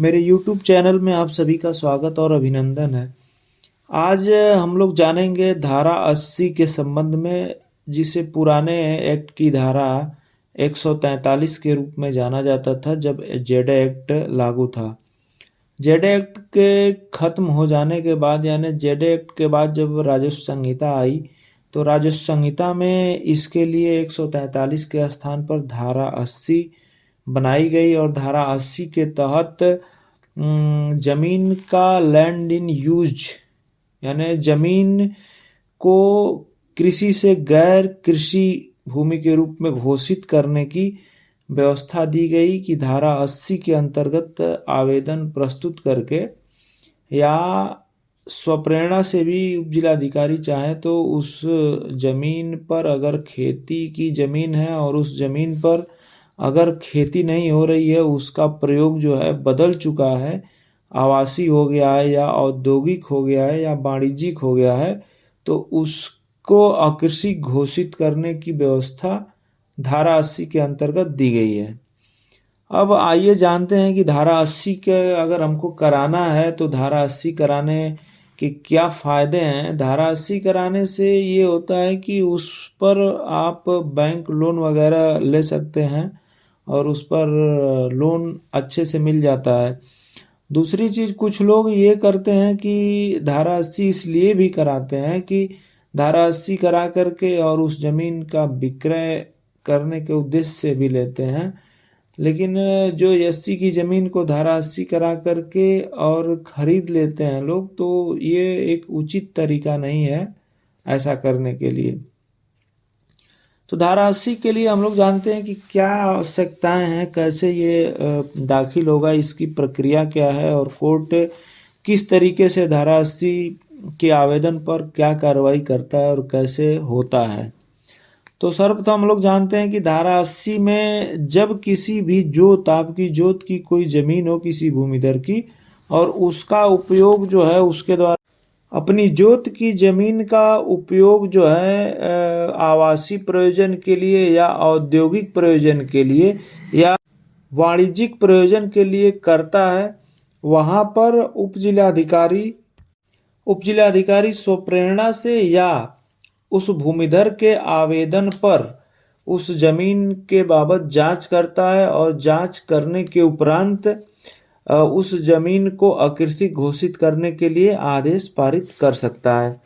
मेरे YouTube channel में आप सभी का स्वागत और अभिनंदन है। आज हम लोग जानेंगे धारा 80 के संबंध में, जिसे पुराने एक्ट की धारा 143 के रूप में जाना जाता था जब जेड एक्ट लागू था। जेड एक्ट के खत्म हो जाने के बाद, यानी जेड एक्ट के बाद जब राजस्व संहिता आई, तो राजस्व संहिता में इसके लिए 143 के स्थान पर धारा 80 बनाई गई और धारा 80 के तहत जमीन का लैंड इन यूज, यानी जमीन को कृषि से गैर कृषि भूमि के रूप में घोषित करने की व्यवस्था दी गई कि धारा 80 के अंतर्गत आवेदन प्रस्तुत करके या स्वप्रेरणा से भी उपजिलाधिकारी चाहे तो उस जमीन पर, अगर खेती की जमीन है और उस जमीन पर अगर खेती नहीं हो रही है, उसका प्रयोग जो है बदल चुका है, आवासीय हो गया है या औद्योगिक हो गया है या वाणिज्यिक हो गया है, तो उसको अकृषि घोषित करने की व्यवस्था धारा 80 के अंतर्गत दी गई है। अब आइए जानते हैं कि धारा 80 के अगर हमको कराना है तो धारा 80 कराने के क्या फ़ायदे हैं। धारा 80 कराने से ये होता है कि उस पर आप बैंक लोन वगैरह ले सकते हैं और उस पर लोन अच्छे से मिल जाता है। दूसरी चीज़, कुछ लोग ये करते हैं कि धारा 80 इसलिए भी कराते हैं कि धारा 80 करा करके और उस ज़मीन का विक्रय करने के उद्देश्य से भी लेते हैं, लेकिन जो 80 की ज़मीन को धारा 80 करा करके और ख़रीद लेते हैं लोग, तो ये एक उचित तरीका नहीं है ऐसा करने के लिए। तो धारा 80 के लिए हम लोग जानते हैं कि क्या आवश्यकताएं हैं, कैसे ये दाखिल होगा, इसकी प्रक्रिया क्या है और कोर्ट किस तरीके से धारा 80 के आवेदन पर क्या कार्रवाई करता है और कैसे होता है। तो सर्वप्रथम हम लोग जानते हैं कि धारा 80 में जब किसी भी जोत, आपकी जोत की कोई ज़मीन हो किसी भूमिधर की, और उसका उपयोग जो है उसके द्वारा अपनी जोत की ज़मीन का उपयोग जो है आवासीय प्रयोजन के लिए या औद्योगिक प्रयोजन के लिए या वाणिज्यिक प्रयोजन के लिए करता है, वहाँ पर उपजिलाधिकारी स्वप्रेरणा से या उस भूमिधर के आवेदन पर उस जमीन के बाबत जांच करता है और जांच करने के उपरांत उस जमीन को अकृषि घोषित करने के लिए आदेश पारित कर सकता है।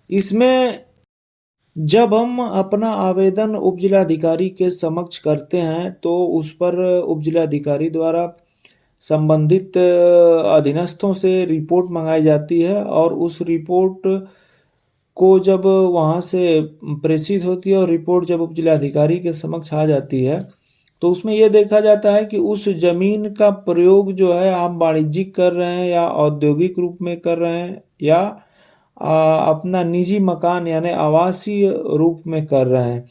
इसमें जब हम अपना आवेदन उपजिलाधिकारी के समक्ष करते हैं तो उस पर उपजिलाधिकारी द्वारा संबंधित अधीनस्थों से रिपोर्ट मंगाई जाती है और उस रिपोर्ट को जब वहाँ से प्रेषित होती है और रिपोर्ट जब उपजिलाधिकारी के समक्ष आ जाती है, तो उसमें यह देखा जाता है कि उस जमीन का प्रयोग जो है आप वाणिज्यिक कर रहे हैं या औद्योगिक रूप में कर रहे हैं या अपना निजी मकान यानी आवासीय रूप में कर रहे हैं।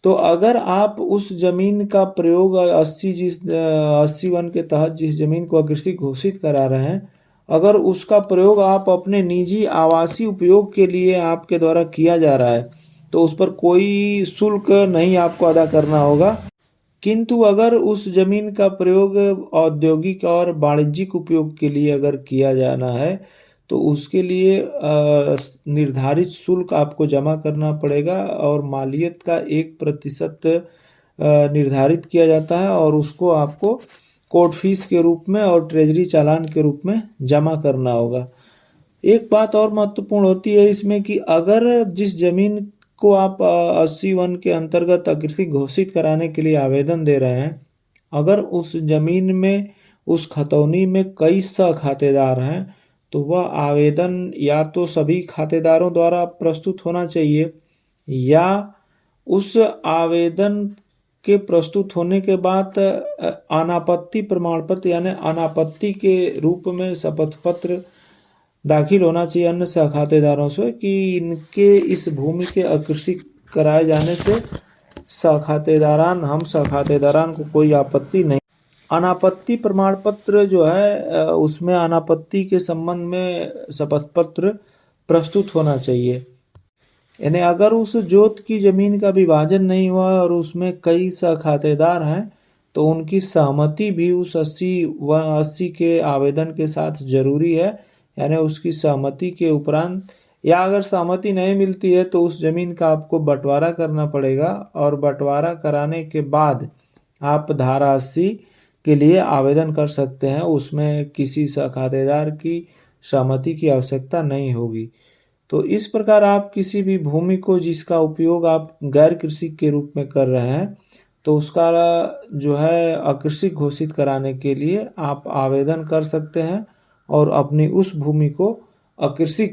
तो अगर आप उस जमीन का प्रयोग 80(1) के तहत जिस जमीन को अकृषि घोषित करा रहे हैं, अगर उसका प्रयोग आप अपने निजी आवासीय उपयोग के लिए आपके द्वारा किया जा रहा है, तो उस पर कोई शुल्क नहीं आपको अदा करना होगा। किंतु अगर उस जमीन का प्रयोग औद्योगिक और वाणिज्यिक उपयोग के लिए अगर किया जाना है, तो उसके लिए निर्धारित शुल्क आपको जमा करना पड़ेगा और मालियत का 1% निर्धारित किया जाता है और उसको आपको कोर्ट फीस के रूप में और ट्रेजरी चालान के रूप में जमा करना होगा। एक बात और महत्वपूर्ण होती है इसमें कि अगर जिस जमीन को आप 80(1) के अंतर्गत अकृषि घोषित कराने के लिए आवेदन दे रहे हैं, अगर उस जमीन में, उस खतौनी में कई सह खातेदार हैं, तो वह आवेदन या तो सभी खातेदारों द्वारा प्रस्तुत होना चाहिए या उस आवेदन के प्रस्तुत होने के बाद अनापत्ति प्रमाण पत्र यानी अनापत्ति के रूप में शपथ पत्र दाखिल होना चाहिए अन्य सहखातेदारों से कि इनके इस भूमि के अकृषि कराए जाने से हम सहखातेदारान को कोई आपत्ति नहीं। अनापत्ति प्रमाण पत्र जो है उसमें अनापत्ति के संबंध में शपथ पत्र प्रस्तुत होना चाहिए। यानी अगर उस जोत की ज़मीन का विभाजन नहीं हुआ और उसमें कई सहखातेदार हैं, तो तो उनकी सहमति भी उस 80 के आवेदन के साथ ज़रूरी है। यानी उसकी सहमति के उपरांत, या अगर सहमति नहीं मिलती है तो उस ज़मीन का आपको बंटवारा करना पड़ेगा, और बंटवारा कराने के बाद आप धारा 80 के लिए आवेदन कर सकते हैं। उसमें किसी खातेदार की सहमति की आवश्यकता नहीं होगी। तो इस प्रकार आप किसी भी भूमि को जिसका उपयोग आप गैर कृषि के रूप में कर रहे हैं, तो उसका जो है अकृषि घोषित कराने के लिए आप आवेदन कर सकते हैं और अपनी उस भूमि को अकृषि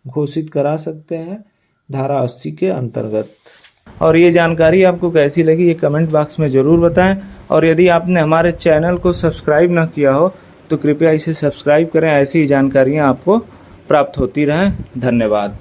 घोषित करा सकते हैं धारा 80 के अंतर्गत। और ये जानकारी आपको कैसी लगी ये कमेंट बॉक्स में ज़रूर बताएं। और यदि आपने हमारे चैनल को सब्सक्राइब न किया हो तो कृपया इसे सब्सक्राइब करें। ऐसी जानकारियाँ आपको प्राप्त होती रहें। धन्यवाद।